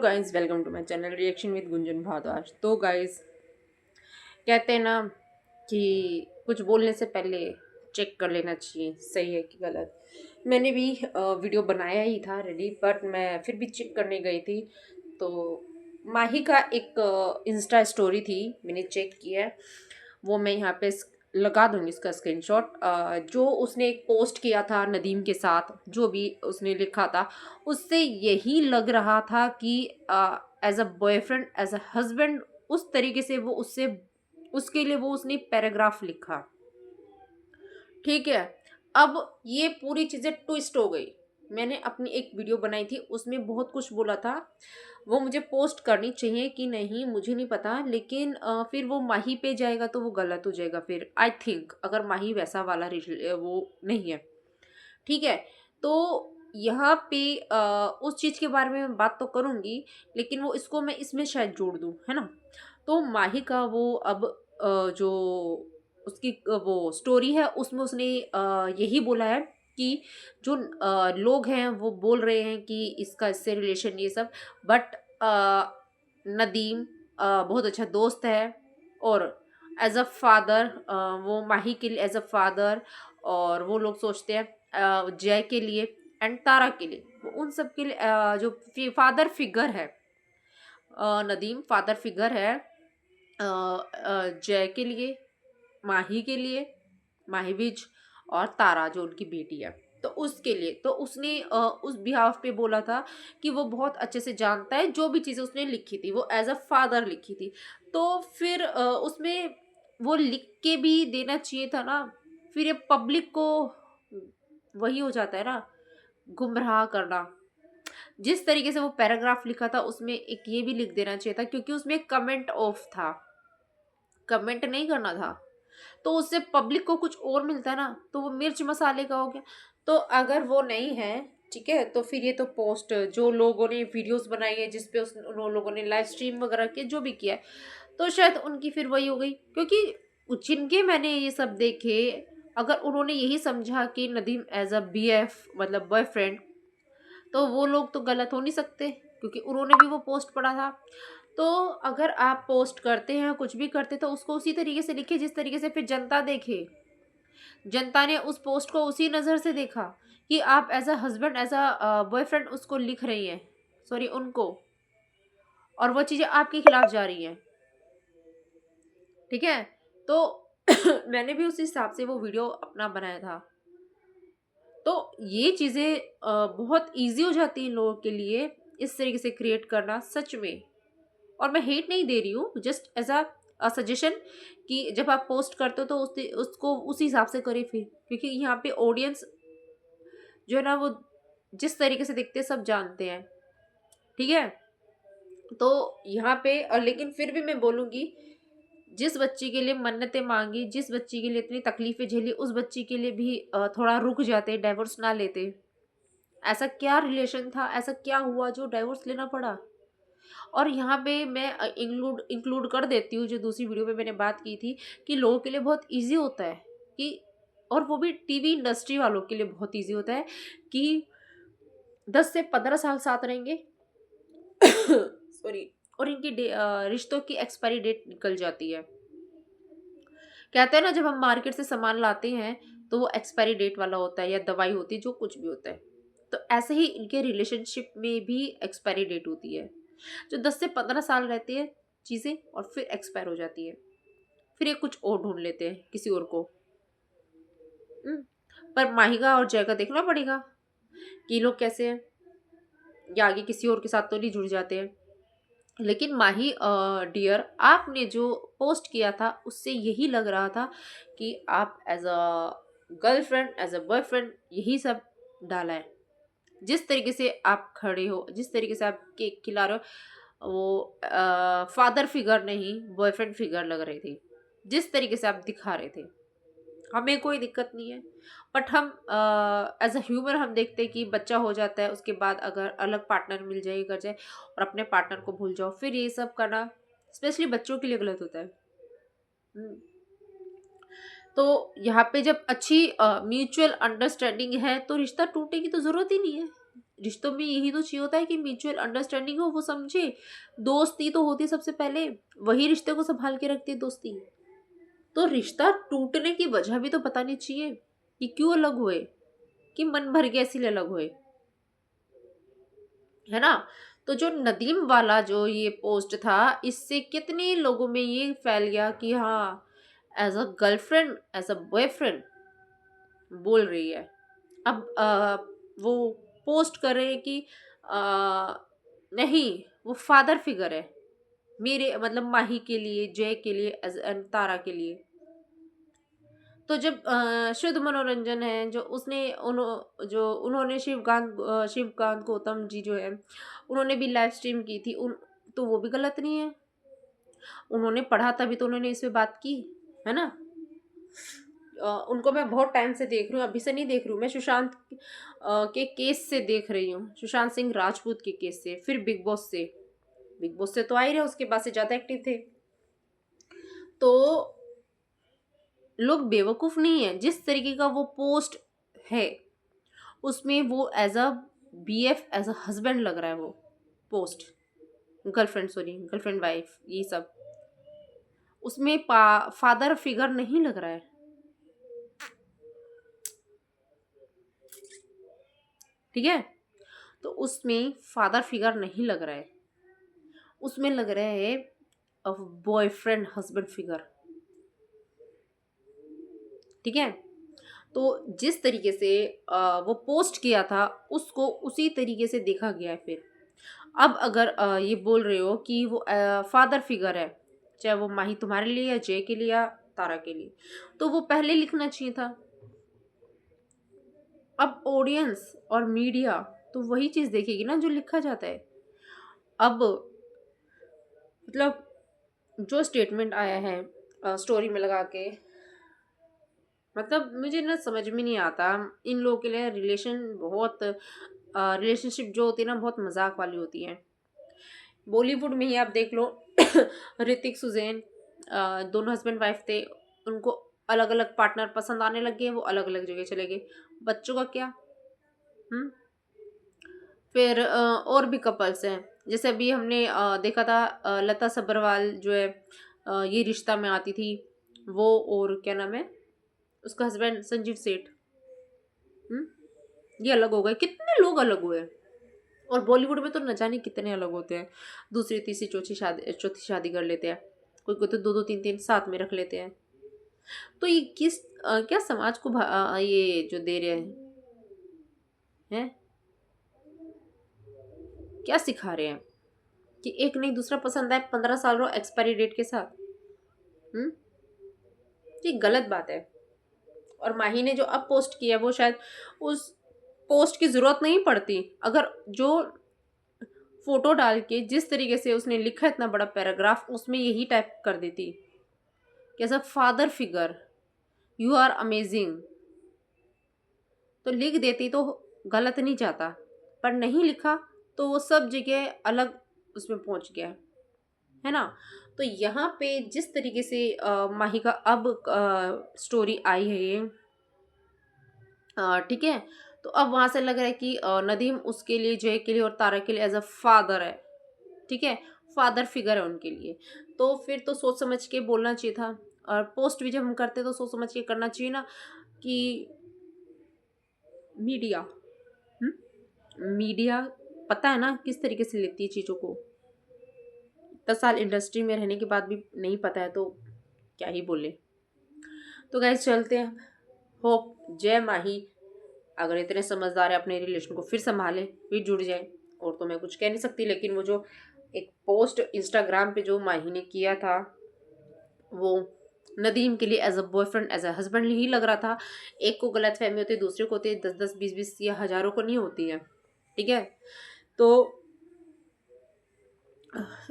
Guys, welcome to my channel reaction with Gunjan Bhardwaj. तो guys, कहते हैं ना कि कुछ बोलने से पहले चेक कर लेना चाहिए सही है कि गलत। मैंने भी वीडियो बनाया ही था रेडी, बट मैं फिर भी चेक करने गई थी तो माही का एक इंस्टा स्टोरी थी, मैंने चेक किया है। वो मैं यहाँ पे लगा दूंगी इसका स्क्रीनशॉट। जो उसने एक पोस्ट किया था नदीम के साथ, जो भी उसने लिखा था, उससे यही लग रहा था कि as a boyfriend, as a husband, उस तरीके से वो उससे, उसके लिए वो उसने पैराग्राफ लिखा। ठीक है। अब ये पूरी चीजें ट्विस्ट हो गई। मैंने अपनी एक वीडियो बनाई थी, उसमें बहुत कुछ बोला था। वो मुझे पोस्ट करनी चाहिए कि नहीं मुझे नहीं पता, लेकिन फिर वो माही पे जाएगा तो वो गलत हो जाएगा। फिर आई थिंक अगर माही वैसा वाला वो नहीं है। ठीक है। तो यहाँ पे उस चीज के बारे में मैं बात तो करूंगी, लेकिन वो इसको मैं इसमें शायद जोड़ दूं, है ना। तो माही का वो अब जो उसकी वो स्टोरी है, उसमें उसने यही बोला है कि जो लोग हैं वो बोल रहे हैं कि इसका इससे रिलेशन ये सब, बट नदीम बहुत अच्छा दोस्त है। और एज अ फादर, वो माही के लिए एज अ फादर, और वो लोग सोचते हैं जय के लिए एंड तारा के लिए, वो उन सब के लिए जो फादर फिगर है, नदीम फादर फिगर है जय के लिए, माही के लिए, माही विज, और तारा जो उनकी बेटी है, तो उसके लिए। तो उसने उस बिहाफ पे बोला था कि वो बहुत अच्छे से जानता है जो भी चीज़ें उसने लिखी थी वो एज अ फादर लिखी थी। तो फिर उसमें वो लिख के भी देना चाहिए था ना। फिर ये पब्लिक को वही हो जाता है ना, गुमराह करना। जिस तरीके से वो पैराग्राफ लिखा था उसमें एक ये भी लिख देना चाहिए था, क्योंकि उसमें कमेंट ऑफ था, कमेंट नहीं करना था। तो उससे पब्लिक को कुछ और मिलता है ना, तो वो मिर्च मसाले का हो गया। तो अगर वो नहीं है, ठीक है, तो फिर ये तो पोस्ट जो लोगों ने वीडियोस बनाई है जिसपे उन लोगों ने लाइव स्ट्रीम वगैरह किया, जो भी किया है, तो शायद उनकी फिर वही हो गई। क्योंकि जिनके मैंने ये सब देखे, अगर उन्होंने यही समझा कि नदीम एज अ BF मतलब बॉयफ्रेंड, तो वो लोग तो गलत हो नहीं सकते, क्योंकि उन्होंने भी वो पोस्ट पढ़ा था। तो अगर आप पोस्ट करते हैं कुछ भी करते, तो उसको उसी तरीके से लिखिए जिस तरीके से फिर जनता देखे। जनता ने उस पोस्ट को उसी नज़र से देखा कि आप as a husband, as a boyfriend उसको लिख रही हैं, सॉरी उनको, और वो चीज़ें आपके खिलाफ जा रही हैं। ठीक है। तो मैंने भी उस हिसाब से वो वीडियो अपना बनाया था। तो ये चीज़ें बहुत इजी हो जाती हैं लोगों के लिए, इस तरीके से क्रिएट करना, सच में। और मैं हेट नहीं दे रही हूँ, जस्ट एज अ सजेशन कि जब आप पोस्ट करते हो तो उसको उसी हिसाब से करें फिर, क्योंकि यहाँ पे ऑडियंस जो है ना, वो जिस तरीके से दिखते हैं सब जानते हैं। ठीक है। तो यहाँ पे लेकिन फिर भी मैं बोलूँगी, जिस बच्ची के लिए मन्नतें मांगी, जिस बच्ची के लिए इतनी तकलीफें झेली, उस बच्ची के लिए भी थोड़ा रुक जाते, डाइवोर्स ना लेते। ऐसा क्या रिलेशन था, ऐसा क्या हुआ जो डाइवोर्स लेना पड़ा। और यहाँ पे मैं इंक्लूड कर देती हूँ, जो दूसरी वीडियो में मैंने बात की थी, कि लोगों के लिए बहुत इजी होता है कि, और वो भी टीवी इंडस्ट्री वालों के लिए बहुत इजी होता है कि 10 से 15 साल साथ रहेंगे सॉरी, और इनकी रिश्तों की एक्सपायरी डेट निकल जाती है। कहते हैं ना, जब हम मार्केट से सामान लाते हैं तो वो एक्सपायरी डेट वाला होता है, या दवाई होती है, जो कुछ भी होता है। तो ऐसे ही इनके रिलेशनशिप में भी एक्सपायरी डेट होती है, जो 10 से 15 साल रहती है चीज़ें, और फिर एक्सपायर हो जाती है। फिर ये कुछ और ढूंढ लेते हैं किसी और को। हम्म, पर माहिका और जय का देखना पड़ेगा कि ये लोग कैसे हैं, या आगे किसी और के साथ तो नहीं जुड़ जाते हैं। लेकिन माही डियर, आपने जो पोस्ट किया था उससे यही लग रहा था कि आप as a girlfriend, as a boyfriend, यही सब डाला है। जिस तरीके से आप खड़े हो, जिस तरीके से आप केक खिला रहे हो, वो फादर फिगर नहीं बॉयफ्रेंड फिगर लग रही थी, जिस तरीके से आप दिखा रहे थे। हमें कोई दिक्कत नहीं है, बट हम एज अ ह्यूमन हम देखते हैं कि बच्चा हो जाता है, उसके बाद अगर अलग पार्टनर मिल जाए, कर जाए, और अपने पार्टनर को भूल जाओ, फिर ये सब करना स्पेशली बच्चों के लिए गलत होता है। हम्म, तो यहाँ पे जब अच्छी म्यूचुअल अंडरस्टैंडिंग है तो रिश्ता टूटने की तो जरूरत ही नहीं है। रिश्तों में यही तो चाहिए होता है कि म्यूचुअल अंडरस्टैंडिंग हो, वो समझे। दोस्ती तो होती है सबसे पहले, वही रिश्ते को संभाल के रखती है दोस्ती। तो रिश्ता टूटने की वजह भी तो बतानी चाहिए कि क्यों अलग हुए, कि मन भर गया इसलिए अलग हुए, है ना। तो जो नदीम वाला जो ये पोस्ट था, इससे कितने लोगों में ये फैल गया कि हाँ, as a girlfriend as a boyfriend बोल रही है। अब वो पोस्ट कर रहे हैं कि अ, नहीं, वो फादर फिगर है मेरे, मतलब माही के लिए, जय के लिए, तारा के लिए। तो जब शुद्ध मनोरंजन है जो उसने जो उन्होंने शिवकांत गौतम जी जो है, उन्होंने भी लाइव स्ट्रीम की थी उन, तो वो भी गलत नहीं है। उन्होंने पढ़ा तभी तो उन्होंने इस पे बात की, है ना। उनको मैं बहुत टाइम से देख रही हूँ, अभी से नहीं देख रही हूँ मैं, सुशांत के केस से देख रही हूँ, सुशांत सिंह राजपूत के केस से, फिर बिग बॉस से। बिग बॉस से तो आ ही रहे, उसके बाद से ज़्यादा एक्टिव थे। तो लोग बेवकूफ़ नहीं है, जिस तरीके का वो पोस्ट है उसमें वो as a BF, as a husband लग रहा है वो post. Girlfriend, sorry, girlfriend wife, ये सब उसमें फादर फिगर नहीं लग रहा है। ठीक है, तो उसमें फादर फिगर नहीं लग रहा है, उसमें लग रहा है बॉयफ्रेंड हस्बैंड फिगर। ठीक है, तो जिस तरीके से वो पोस्ट किया था उसको उसी तरीके से देखा गया है। फिर अब अगर ये बोल रहे हो कि वो फादर फिगर है, चाहे वो माही तुम्हारे लिए या जय के लिए या तारा के लिए, तो वो पहले लिखना चाहिए था। अब ऑडियंस और मीडिया तो वही चीज देखेगी ना जो लिखा जाता है। अब मतलब जो स्टेटमेंट आया है स्टोरी में लगा के, मतलब मुझे ना समझ में नहीं आता। इन लोगों के लिए रिलेशनशिप जो होती है ना, बहुत मजाक वाली होती है। बॉलीवुड में ही आप देख लो ऋतिक सुजैन, दोनों हस्बैंड वाइफ थे, उनको अलग अलग पार्टनर पसंद आने लग गए, वो अलग अलग जगह चले गए। बच्चों का क्या? हम्म। फिर और भी कपल्स हैं, जैसे अभी हमने देखा था लता सब्रवाल जो है ये रिश्ता में आती थी, वो, और क्या नाम है उसका हस्बैंड, संजीव सेठ। हम्म। ये अलग हो गए, कितने लोग अलग हुए। और बॉलीवुड में तो न जाने कितने अलग होते हैं, दूसरी तीसरी चौथी शादी कर लेते हैं, कोई कोई तो दो दो तीन तीन साथ में रख लेते हैं। तो ये क्या समाज को ये जो दे रहे हैं क्या सिखा रहे हैं कि एक नहीं दूसरा पसंद आए, 15 साल रहो एक्सपायरी डेट के साथ। हम्म। ये गलत बात है। और माही ने जो अब पोस्ट किया वो शायद उस पोस्ट की जरूरत नहीं पड़ती, अगर जो फोटो डाल के जिस तरीके से उसने लिखा इतना बड़ा पैराग्राफ, उसमें यही टाइप कर देती कि as a father figure you are amazing, तो लिख देती तो गलत नहीं जाता। पर नहीं लिखा तो वो सब जगह अलग उसमें पहुंच गया, है ना। तो यहाँ पे जिस तरीके से माही का अब स्टोरी आई है ये, ठीक है, तो अब वहां से लग रहा है कि नदीम उसके लिए, जय के लिए और तारा के लिए एज अ फादर है। ठीक है, फादर फिगर है उनके लिए। तो फिर तो सोच समझ के बोलना चाहिए था। और पोस्ट भी जब हम करते तो सोच समझ के करना चाहिए ना, कि मीडिया, मीडिया पता है ना किस तरीके से लेती है चीज़ों को। 10 साल इंडस्ट्री में रहने के बाद भी नहीं पता है तो क्या ही बोले। तो गाइस चलते हैं, होप जय माही अगर इतने समझदार है अपने रिलेशन को फिर संभाले, फिर जुड़ जाए। और तो मैं कुछ कह नहीं सकती, लेकिन वो जो एक पोस्ट इंस्टाग्राम पे जो माही ने किया था, वो नदीम के लिए as a boyfriend as a husband ही लग रहा था। एक को गलत फहमी होती है, दूसरे को होती है, 10 10 20 20 या हजारों को नहीं होती है। ठीक है, तो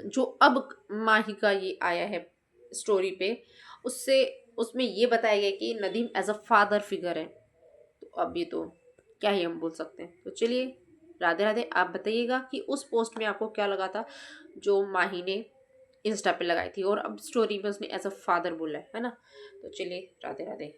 जो अब माही का ये आया है स्टोरी पे, उससे उसमें ये बताया गया कि Nadeem as a father figure है। तो अब ये तो क्या ही हम बोल सकते हैं। तो चलिए, राधे राधे। आप बताइएगा कि उस पोस्ट में आपको क्या लगा था जो माही ने इंस्टा पे लगाई थी, और अब स्टोरी में उसने एज अ फादर बोला है ना। तो चलिए, राधे राधे।